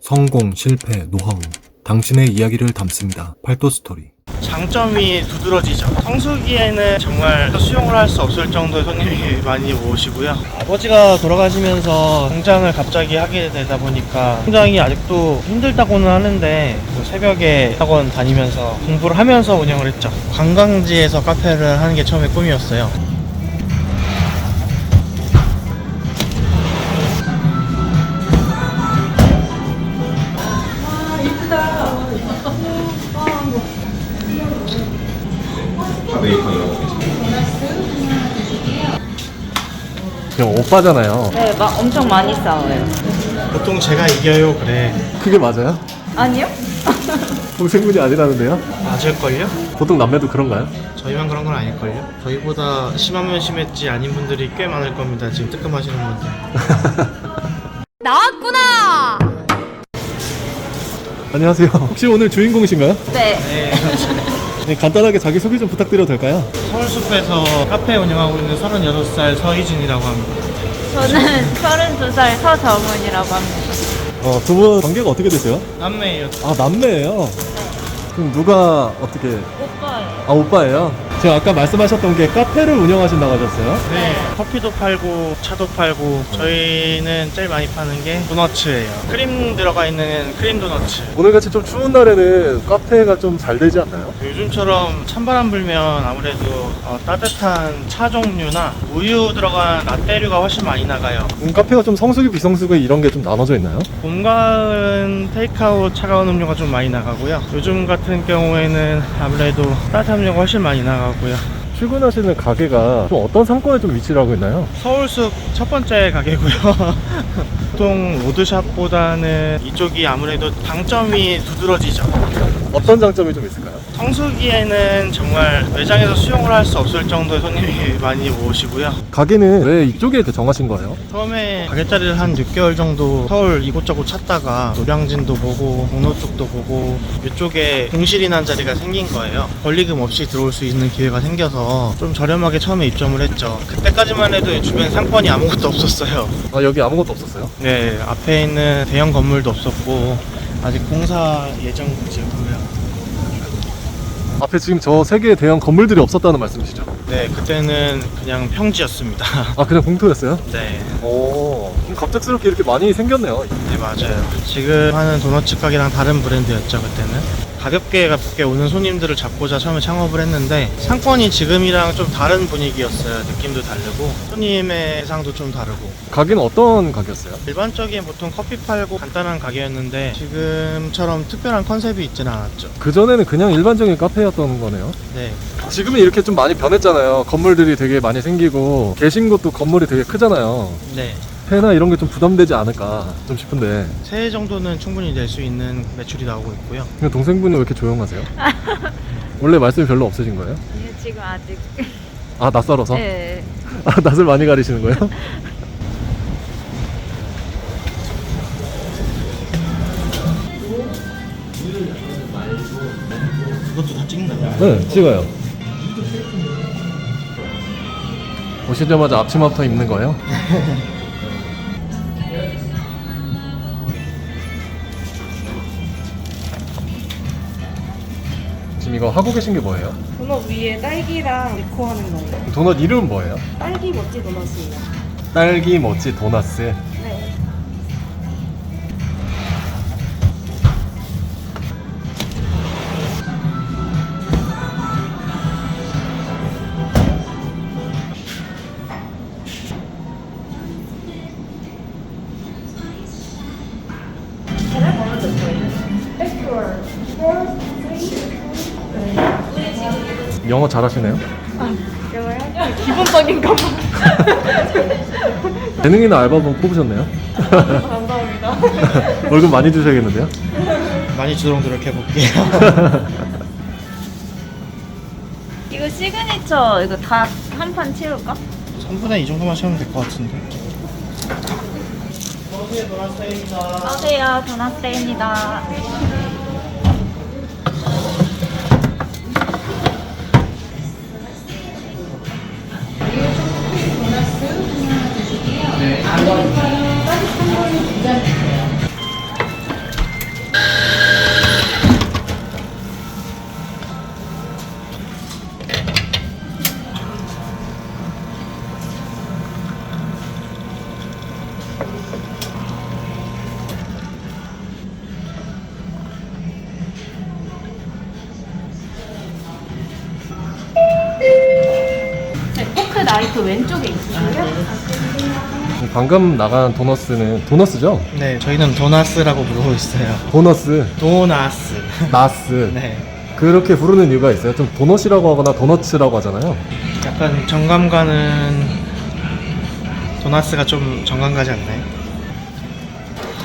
성공, 실패, 노하우, 당신의 이야기를 담습니다. 팔도 스토리. 장점이 두드러지죠. 성수기에는 정말 수용을 할 수 없을 정도의 손님이 많이 오시고요. 아버지가 돌아가시면서 공장을 갑자기 하게 되다 보니까 공장이 아직도 힘들다고는 하는데 새벽에 학원 다니면서 공부를 하면서 운영을 했죠. 관광지에서 카페를 하는 게 처음에 꿈이었어요. 그냥 오빠잖아요. 네, 막 엄청 많이 싸워요. 보통 제가 이겨요 그래. 그게 맞아요? 아니요? 동생분이 아니라는데요? 맞을걸요? 보통 남매도 그런가요? 저희만 그런 건 아닐걸요? 저희보다 심하면 심했지 아닌 분들이 꽤 많을 겁니다. 지금 뜨끔하시는 분들. 나왔구나! 안녕하세요. 혹시 오늘 주인공이신가요? 네. 네. 네, 간단하게 자기소개 좀 부탁드려도 될까요? 서울숲에서 카페 운영하고 있는 36살 서희진이라고 합니다. 저는 32살 서정은이라고 합니다. 두 분 관계가 어떻게 되세요? 남매예요. 아, 남매예요? 그럼 누가 어떻게... 오빠예요. 아, 오빠예요? 제가 아까 말씀하셨던 게 카페를 운영하신다고 하셨어요? 네, 커피도 팔고 차도 팔고 저희는 제일 많이 파는 게 도너츠예요. 크림 들어가 있는 크림 도너츠. 오늘같이 좀 추운 날에는 카페가 좀 잘 되지 않나요? 요즘처럼 찬바람 불면 아무래도 따뜻한 차 종류나 우유 들어간 라떼류가 훨씬 많이 나가요. 카페가 좀 성수기 비성수기 이런 게 좀 나눠져 있나요? 봄, 가을은 테이크아웃 차가운 음료가 좀 많이 나가고요. 요즘 같은 경우에는 아무래도 따뜻한 음료가 훨씬 많이 나가고요. 출근하시는 가게가 좀 어떤 상권에 좀 위치를 하고 있나요? 서울숲 첫 번째 가게고요. 보통 로드샵보다는 이쪽이 아무래도 장점이 두드러지죠. 어떤 장점이 좀 있을까요? 성수기에는 정말 매장에서 수용을 할 수 없을 정도의 손님이 많이 오시고요. 가게는 왜 이쪽에 이렇게 정하신 거예요? 처음에 가게자리를 한 6개월 정도 서울 이곳저곳 찾다가 노량진도 보고 종로 쪽도 보고 이쪽에 공실이 난 자리가 생긴 거예요. 권리금 없이 들어올 수 있는 기회가 생겨서 좀 저렴하게 처음에 입점을 했죠. 그때까지만 해도 주변 상권이 아무것도 없었어요. 아, 여기 아무것도 없었어요? 네, 앞에 있는 대형 건물도 없었고 아직 공사 예정지고요. 앞에 지금 저 세 개의 대형 건물들이 없었다는 말씀이시죠? 네, 그때는 그냥 평지였습니다. 아, 그냥 공터였어요? 네, 오, 그럼 갑작스럽게 이렇게 많이 생겼네요. 네 맞아요. 지금 하는 도너츠 가게랑 다른 브랜드였죠 그때는. 가볍게 오는 손님들을 잡고자 처음에 창업을 했는데 상권이 지금이랑 좀 다른 분위기였어요. 느낌도 다르고 손님의 대상도 좀 다르고. 가게는 어떤 가게였어요? 일반적인 보통 커피 팔고 간단한 가게였는데 지금처럼 특별한 컨셉이 있지는 않았죠. 그전에는 그냥 일반적인 카페였던 거네요. 네, 지금은 이렇게 좀 많이 변했잖아요. 건물들이 되게 많이 생기고 계신 곳도 건물이 되게 크잖아요. 네. 회나 이런 게 좀 부담되지 않을까 좀 싶은데 새해 정도는 충분히 낼 수 있는 매출이 나오고 있고요. 그냥 동생분이 왜 이렇게 조용하세요? 원래 말씀이 별로 없으신 거예요? 아니요, 지금 아직. 아, 낯설어서? 네. 아, 낯을 많이 가리시는 거예요? 그것도 다 찍나요? 네, 찍어요. 오시자마자 앞치마부터 입는 거예요? 지금 이거 하고 계신 게 뭐예요? 도넛 위에 딸기랑 데코하는 거예요. 도넛 이름은 뭐예요? 딸기 멋지 도넛이에요. 딸기 멋지 도나스. 네. 영어 잘하시네요? 기본적인 것만. 재능 있는 알바분 뽑으셨네요? 감사합니다. 월급 많이 주셔야겠는데요? 많이 주도록 노력해볼게요. 이거 시그니처, 이거 다 한 판 채울까? 3분의 2 정도만 채우면 될 것 같은데. 어서오세요, 도나스입니다. 어서오세요, 도넛데이입니다. 그 왼쪽에 있으세요? 방금 나간 도너스는 도너스죠? 네, 저희는 도나스라고 부르고 있어요. 도너스, 도나스. 나스. 네. 그렇게 부르는 이유가 있어요? 좀 도넛이라고 하거나 도너츠라고 하잖아요. 약간 정감 가는 도나스가 좀 정감 가지 않나요?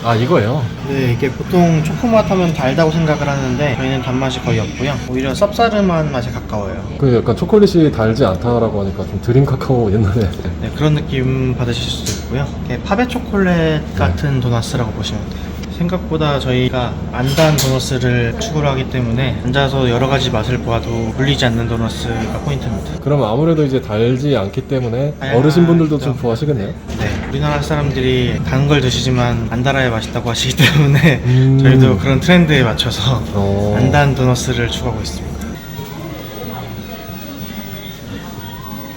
아, 이거예요. 네, 이게 보통 초코맛 하면 달다고 생각을 하는데 저희는 단맛이 거의 없고요. 오히려 쌉싸름한 맛에 가까워요. 그 약간 초콜릿이 달지 않다라고 하니까 좀 드림 카카오 옛날에. 네, 그런 느낌 받으실 수도 있고요. 이게 파베 초콜릿 같은 도나스라고 보시면 돼요. 생각보다 저희가 안 단 도너스를 추구를 하기 때문에 앉아서 여러 가지 맛을 보아도 물리지 않는 도너스가 포인트입니다. 그러면 아무래도 이제 달지 않기 때문에 어르신분들도 좀 좋아하시겠네요. 네, 우리나라 사람들이 단 걸 드시지만 안 달아야 맛있다고 하시기 때문에 음. 저희도 그런 트렌드에 맞춰서 어. 안 단 도너스를 추구하고 있습니다.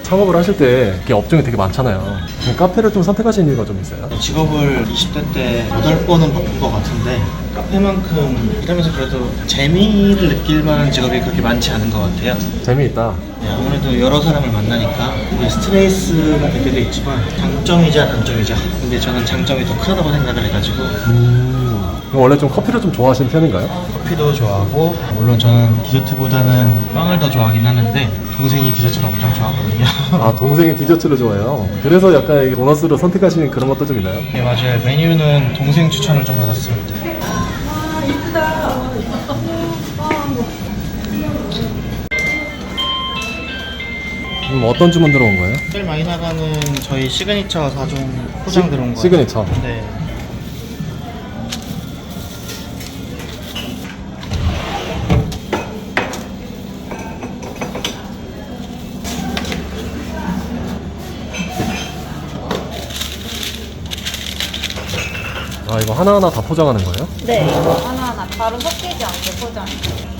창업을 하실 때 이렇게 업종이 되게 많잖아요. 카페를 좀 선택하신 이유가 좀 있어요? 직업을 20대 때 8번은 바꾼 것 같은데 카페만큼 일하면서 그래도 재미를 느낄 만한 직업이 그렇게 많지 않은 것 같아요. 재미있다. 네, 아무래도 여러 사람을 만나니까 이게 스트레스가 될 때도 있지만 장점이자 단점이자, 근데 저는 장점이 더 크다고 생각을 해가지고 그럼 원래 좀 커피를 좀 좋아하시는 편인가요? 커피도 좋아하고, 물론 저는 디저트보다는 빵을 더 좋아하긴 하는데 동생이 디저트를 엄청 좋아하거든요. 아, 동생이 디저트를 좋아해요. 그래서 약간 이 도너스를 선택하시는 그런 것도 좀 있나요? 네, 맞아요. 메뉴는 동생 추천을 좀 받았습니다. 어떤 주문 들어온 거예요? 제일 많이 나가는 저희 시그니처 4종 포장 들어온 거예요. 시그니처. 네. 아, 이거 하나하나 다 포장하는 거예요? 네, 이거 하나하나 바로 섞이지 않게 포장해요.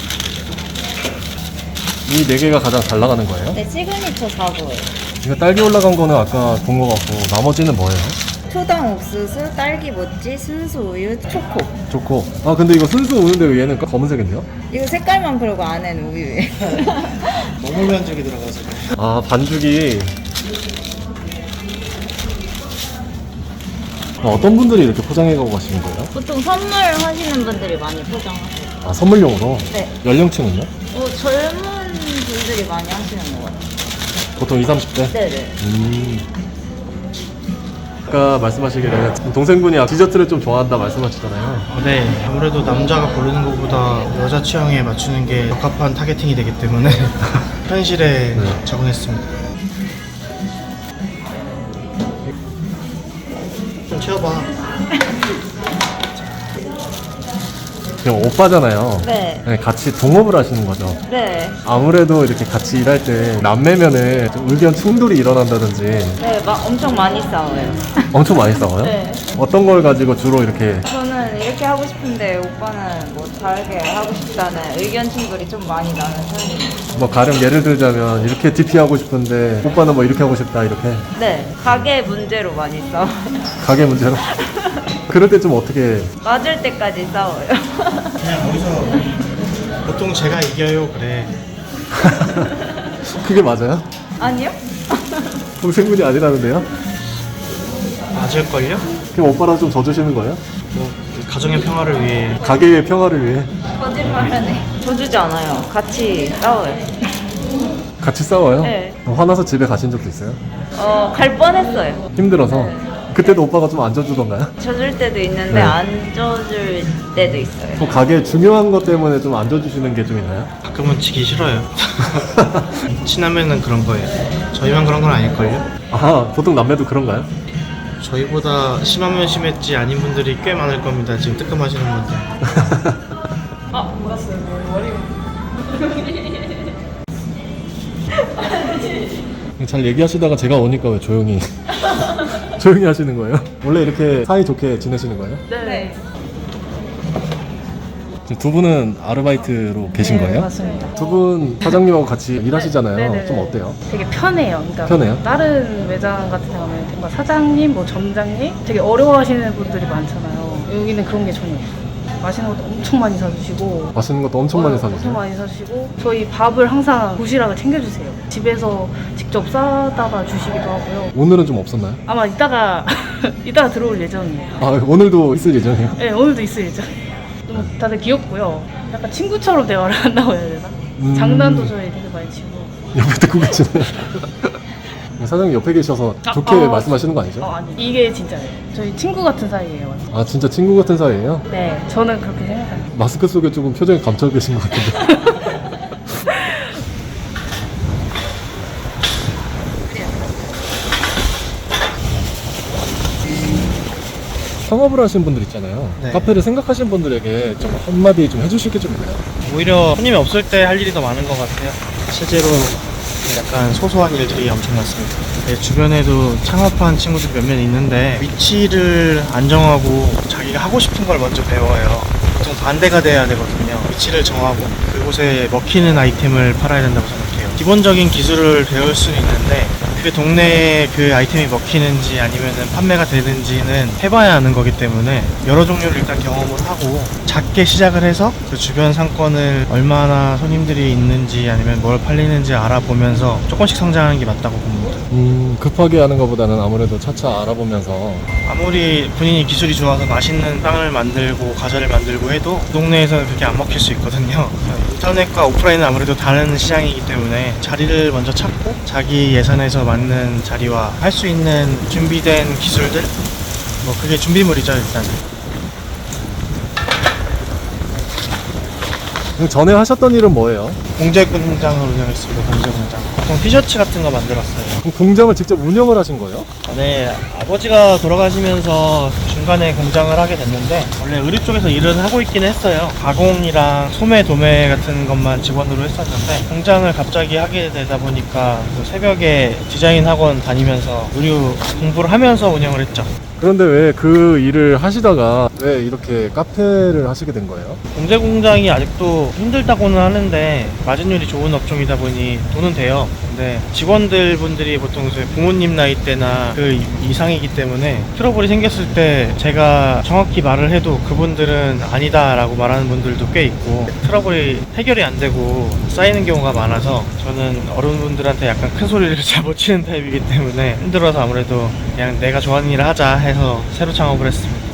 이 4개가 가장 잘 나가는 거예요? 네, 시그니처 4고예요. 이거 딸기 올라간 거는 아까 본 거 같고 나머지는 뭐예요? 초당 옥수수, 딸기 모찌, 순수 우유, 초코. 좋고. 아, 근데 이거 순수 우는데 왜 얘는 검은색인데요? 이거 색깔만 그러고 안에는 우유예요. 너무 면적이 들어가서 그래요. 아, 반죽이. 어떤 분들이 이렇게 포장해 가고 가시는 거예요? 보통 선물 하시는 분들이 많이 포장하세요. 아, 선물용으로? 네. 연령층은요? 젊은 분들이 많이 하시는 것 같아요. 보통 20, 30대? 네네. 아까 말씀하시기를 동생분이 디저트를 좀 좋아한다 말씀하시잖아요. 네, 아무래도 남자가 고르는 것보다 여자 취향에 맞추는 게 적합한 타겟팅이 되기 때문에 현실에 네. 적응했습니다. 좀 채워봐. 그냥 오빠잖아요. 네. 네, 같이 동업을 하시는 거죠. 네. 아무래도 이렇게 같이 일할 때 남매면은 좀 의견 충돌이 일어난다든지 네, 막 엄청 많이 싸워요. 엄청 많이 싸워요? 네. 어떤 걸 가지고 주로 이렇게 저는 이렇게 하고 싶은데 오빠는 뭐 다르게 하고 싶다는 의견 충돌이 좀 많이 나는 편이에요. 뭐 가령 예를 들자면 이렇게 DP 하고 싶은데 오빠는 뭐 이렇게 하고 싶다 이렇게 네. 가게 문제로 많이 싸워요. 가게 문제로 그럴 때 좀 어떻게 맞을 때까지 싸워요. 그냥 어디서 보통 제가 이겨요 그래. 그게 맞아요? 아니요? 동생분이 아니라는데요? 맞을걸요? 그럼 오빠랑 좀 져주시는 거예요? 뭐 가정의 평화를 위해. 가게의 평화를 위해 거짓말하네. 져주지 않아요. 같이 싸워요. 같이 싸워요? 네. 화나서 집에 가신 적도 있어요? 갈 뻔했어요. 힘들어서? 네. 그때도 오빠가 좀 안 져주던가요? 져줄 때도 있는데 네. 안 져줄 때도 있어요. 또 가게 중요한 것 때문에 좀 안 져주시는 게 좀 있나요? 가끔은 지기 싫어요. 친하면은 그런 거예요. 저희만 그런 건 아닐걸요? 아, 보통 남매도 그런가요? 저희보다 심하면 심했지 아닌 분들이 꽤 많을 겁니다. 지금 뜨끔하시는 분들. 아, 몰랐어요. 머리. 잘 얘기하시다가 제가 오니까 왜 조용히 조용히 하시는 거예요? 원래 이렇게 사이 좋게 지내시는 거예요? 네. 지금 두 분은 아르바이트로 계신 거예요? 맞습니다. 두 분 사장님하고 같이 일하시잖아요. 네네네. 좀 어때요? 되게 편해요. 그러니까 편해요? 다른 매장 같은 경우는 뭔가 사장님, 뭐 점장님 되게 어려워하시는 분들이 많잖아요. 여기는 그런 게 전혀 없어요. 맛있는 것도 엄청 많이 사주시고 맛있는 것도 엄청 많이 엄청 사주세요. 많이 사주시고 저희 밥을 항상 도시락을 챙겨주세요. 집에서 직접 싸다가 주시기도 하고요. 오늘은 좀 없었나요? 아마 이따가 이따가 들어올 예정이에요. 아, 오늘도 있을 예정이에요? 네, 오늘도 있을 예정이에요. 너무 다들 귀엽고요. 약간 친구처럼 대화를 한다고 해야 되나? 장난도 저희 되게 많이 치고. 옆에 듣고 계시네요. 사장님 옆에 계셔서 좋게 말씀하시는 거 아니죠? 아니, 이게 진짜예요. 저희 친구 같은 사이예요. 완전. 아, 진짜 친구 같은 사이예요? 네, 저는 그렇게 생각해요. 마스크 속에 조금 표정이 감춰 계신 것 같은데. 창업을 하신 분들 있잖아요. 네. 카페를 생각하신 분들에게 좀 한마디 좀 해주실 게 좀 있나요? 오히려 손님이 없을 때 할 일이 더 많은 것 같아요. 실제로 약간 소소한 일들이 엄청났습니다. 네, 주변에도 창업한 친구들이 몇몇 있는데 위치를 안 정하고 자기가 하고 싶은 걸 먼저 배워요. 보통 반대가 돼야 되거든요. 위치를 정하고 그곳에 먹히는 아이템을 팔아야 된다고 생각해요. 기본적인 기술을 배울 수는 있는데 그 동네에 그 아이템이 먹히는지 아니면 판매가 되는지는 해봐야 하는 거기 때문에 여러 종류를 일단 경험을 하고 작게 시작을 해서 그 주변 상권을 얼마나 손님들이 있는지 아니면 뭘 팔리는지 알아보면서 조금씩 성장하는 게 맞다고 봅니다. 급하게 하는 것보다는 아무래도 차차 알아보면서. 아무리 본인이 기술이 좋아서 맛있는 빵을 만들고 과자를 만들고 해도 그 동네에서는 그렇게 안 먹힐 수 있거든요. 인터넷과 오프라인은 아무래도 다른 시장이기 때문에 자리를 먼저 찾고 자기 예산에서 맞는 자리와 할 수 있는 준비된 기술들, 뭐 그게 준비물이죠 일단. 전에 하셨던 일은 뭐예요? 공제 공장을 운영했습니다. 공제 공장. 보통 티셔츠 같은 거 만들었어요. 그럼 공장을 직접 운영을 하신 거예요? 네, 아버지가 돌아가시면서 중간에 공장을 하게 됐는데 원래 의류 쪽에서 일은 하고 있긴 했어요. 가공이랑 소매, 도매 같은 것만 직원으로 했었는데 공장을 갑자기 하게 되다 보니까 또 새벽에 디자인 학원 다니면서 의류 공부를 하면서 운영을 했죠. 그런데 왜 그 일을 하시다가 왜 이렇게 카페를 하시게 된 거예요? 공제 공장이 아직도 힘들다고는 하는데 마진율이 좋은 업종이다 보니 돈은 돼요. 근데 직원들 분들이 보통 이제 부모님 나이대나 그 이상이기 때문에 트러블이 생겼을 때 제가 정확히 말을 해도 그분들은 아니다 라고 말하는 분들도 꽤 있고 트러블이 해결이 안 되고 쌓이는 경우가 많아서 저는 어른분들한테 약간 큰 소리를 잘 못 치는 타입이기 때문에 힘들어서 아무래도 그냥 내가 좋아하는 일을 하자 해서 새로 창업을 했습니다.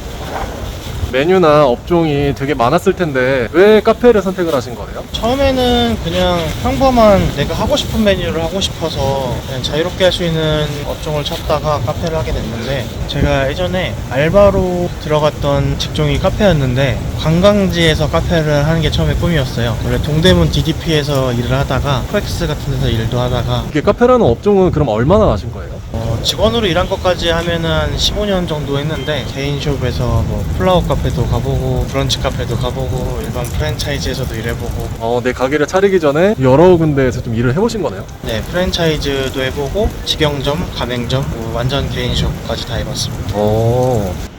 메뉴나 업종이 되게 많았을 텐데 왜 카페를 선택을 하신 거예요? 처음에는 그냥 평범한 내가 하고 싶은 메뉴를 하고 싶어서 그냥 자유롭게 할 수 있는 업종을 찾다가 카페를 하게 됐는데 제가 예전에 알바로 들어갔던 직종이 카페였는데 관광지에서 카페를 하는 게 처음에 꿈이었어요. 원래 동대문 DDP에서 일을 하다가 코엑스 같은 데서 일도 하다가 이게 카페라는 업종은 그럼 얼마나 하신 거예요? 직원으로 일한 것까지 하면은 한 15년 정도 했는데 개인숍에서 뭐 플라워 카페도 가보고 브런치 카페도 가보고 일반 프랜차이즈에서도 일해보고 내 가게를 차리기 전에 여러 군데에서 좀 일을 해보신 거네요? 네, 프랜차이즈도 해보고 직영점, 가맹점, 뭐 완전 개인숍까지 다 해봤습니다.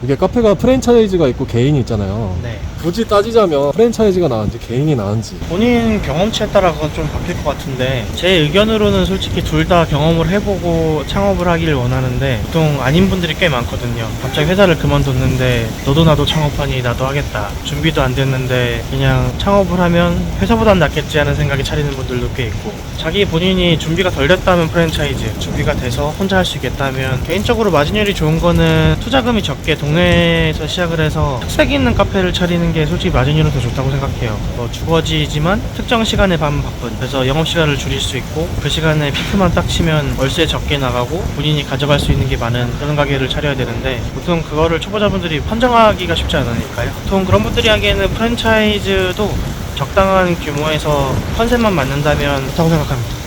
이게 카페가 프랜차이즈가 있고 개인이 있잖아요. 네. 굳이 따지자면 프랜차이즈가 나은지 개인이 나은지. 본인 경험치에 따라 그건 좀 바뀔 것 같은데 제 의견으로는 솔직히 둘 다 경험을 해보고 창업을 하기를 원하는데 보통 아닌 분들이 꽤 많거든요. 갑자기 회사를 그만뒀는데 너도 나도 창업하니 나도 하겠다. 준비도 안 됐는데 그냥 창업을 하면 회사보단 낫겠지 하는 생각에 차리는 분들도 꽤 있고 자기 본인이 준비가 덜 됐다면 프랜차이즈, 준비가 돼서 혼자 할 수 있겠다면 개인적으로 마진율이 좋은 거는 투자금이 적게 동네에서 시작을 해서 특색 있는 카페를 차리는 게 솔직히 마진율은 더 좋다고 생각해요. 뭐 주거지지만 특정 시간에 밤 바쁜 그래서 영업시간을 줄일 수 있고 그 시간에 피크만 딱 치면 월세 적게 나가고 본인이 가져갈 수 있는 게 많은 그런 가게를 차려야 되는데 보통 그거를 초보자분들이 판정하기가 쉽지 않으니까요. 보통 그런 분들이 하기에는 프랜차이즈도 적당한 규모에서 컨셉만 맞는다면 좋다고 생각합니다.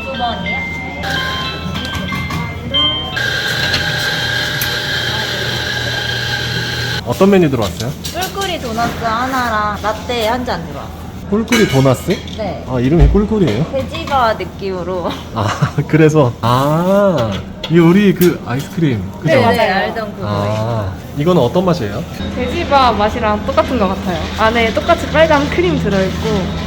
두 번이요? 어떤 메뉴 들어왔어요? 꿀꿀이 도넛 하나랑 라떼 한 잔 들어왔어요. 꿀꿀이 도나스? 네. 아, 이름이 꿀꿀이에요? 돼지바 느낌으로. 그래서 이 우리 그 아이스크림 그죠? 네, 알던 그거. 이거는 어떤 맛이에요? 돼지바 맛이랑 똑같은 것 같아요. 안에 똑같이 빨간 크림 들어있고.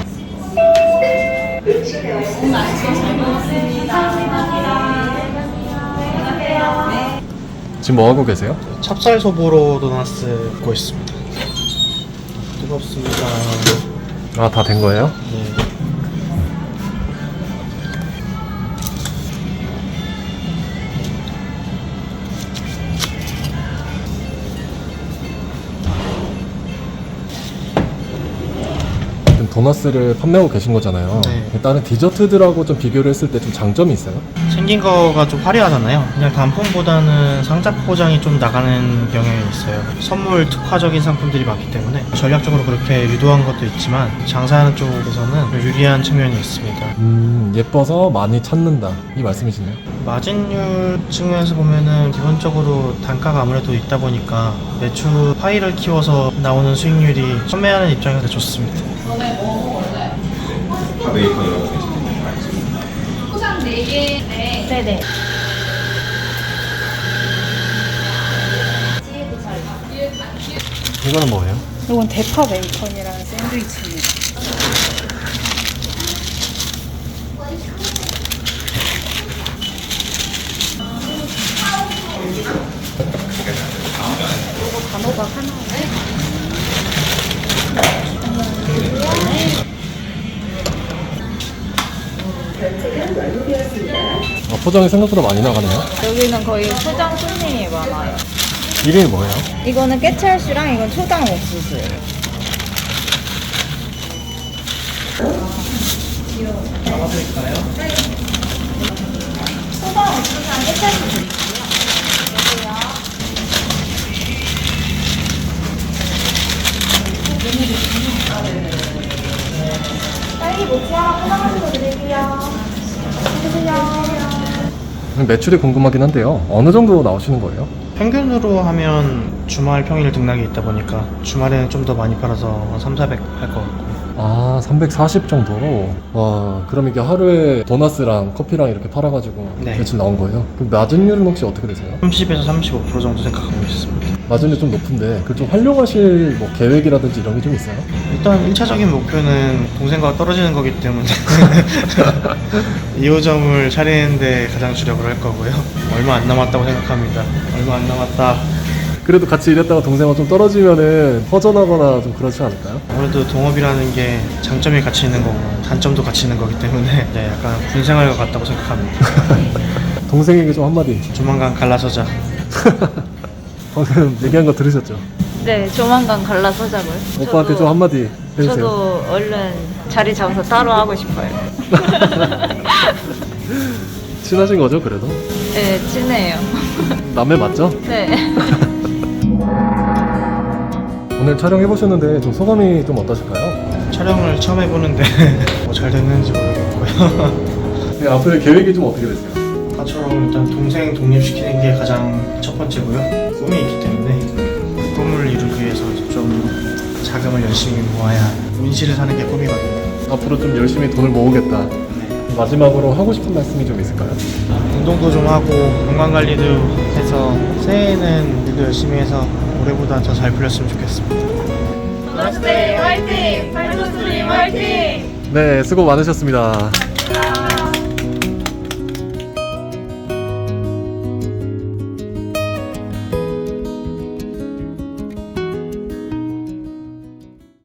지금 뭐 하고 계세요? 찹쌀 소보로 도나스 굽고 있습니다. 뜨겁습니다. 아, 다 된 거예요? 네. 지금 도너스를 판매하고 계신 거잖아요. 네. 다른 디저트들하고 좀 비교를 했을 때 좀 장점이 있어요? 생긴 거가 좀 화려하잖아요. 그냥 단품보다는 상자 포장이 좀 나가는 경향이 있어요. 선물 특화적인 상품들이 많기 때문에 전략적으로 그렇게 유도한 것도 있지만 장사하는 쪽에서는 유리한 측면이 있습니다. 예뻐서 많이 찾는다 이 말씀이시네요. 마진율 측면에서 보면은 기본적으로 단가가 아무래도 있다 보니까 매출 파이를 키워서 나오는 수익률이 판매하는 입장에서 좋습니다. 포장 4개. 네. 네네. 이거는 뭐예요? 이건 대파 베이컨이라는 샌드위치입니다. 이거 단호박 하나. 포장이 생각보다 많이 나가네요. 여기는 거의 초장 손님이 많아요. 이름이 뭐예요? 이거는 깨찰슈랑 이건 초장 옥수수예요. 나가드릴까요? 초장 옥수수랑 깨찰슈 드릴게요. 딸기 모찌 하나 포장하시고 드릴게요. 매출이 궁금하긴 한데요. 어느 정도 나오시는 거예요? 평균으로 하면 주말 평일 등락이 있다 보니까 주말에는 좀 더 많이 팔아서 한 3, 400 할 것 같고. 아, 340 정도로? 와, 그럼 이게 하루에 도너스랑 커피랑 이렇게 팔아가지고 네. 매출 나온 거예요? 그럼 마진율은 혹시 어떻게 되세요? 30에서 35% 정도 생각하고 있습니다. 마진율 좀 높은데 그걸 좀 활용하실 뭐 계획이라든지 이런 게 좀 있어요? 일단 1차적인 목표는 동생과 떨어지는 거기 때문에 2호점을 차리는데 가장 주력을 할 거고요. 얼마 안 남았다고 생각합니다. 얼마 안 남았다. 그래도 같이 일했다가 동생과 좀 떨어지면은 허전하거나 좀 그렇지 않을까요? 아무래도 동업이라는 게 장점이 같이 있는 거고 단점도 같이 있는 거기 때문에 네, 약간 군생활과 같다고 생각합니다. 동생에게 좀 한마디. 조만간 갈라서자. 방금 얘기한 거 들으셨죠? 네, 조만간 갈라서자고요. 오빠한테 좀 한마디 해주세요. 저도 얼른 자리 잡아서 따로 하고 싶어요. 친하신 거죠, 그래도? 네, 친해요. 남매 맞죠? 네. 오늘 촬영해보셨는데 좀 소감이 좀 어떠실까요? 촬영을 처음 해보는데 뭐 잘 됐는지 모르겠고요. 네, 앞으로의 계획이 좀 어떻게 되세요? 아까처럼 일단 동생 독립시키는 게 가장 첫 번째고요. 꿈이 있기 때문에 그 꿈을 이루기 위해서 좀 자금을 열심히 모아야 운시를 사는 게 꿈이거든요. 앞으로 좀 열심히 돈을 모으겠다. 네. 마지막으로 하고 싶은 말씀이 좀 있을까요? 운동도 좀 하고 건강관리도 해서 새해에는 일도 열심히 해서 올해보다 더 잘 풀렸으면 좋겠습니다. 도너스데이 화이팅! 팔도스님 화이팅! 네, 수고 많으셨습니다.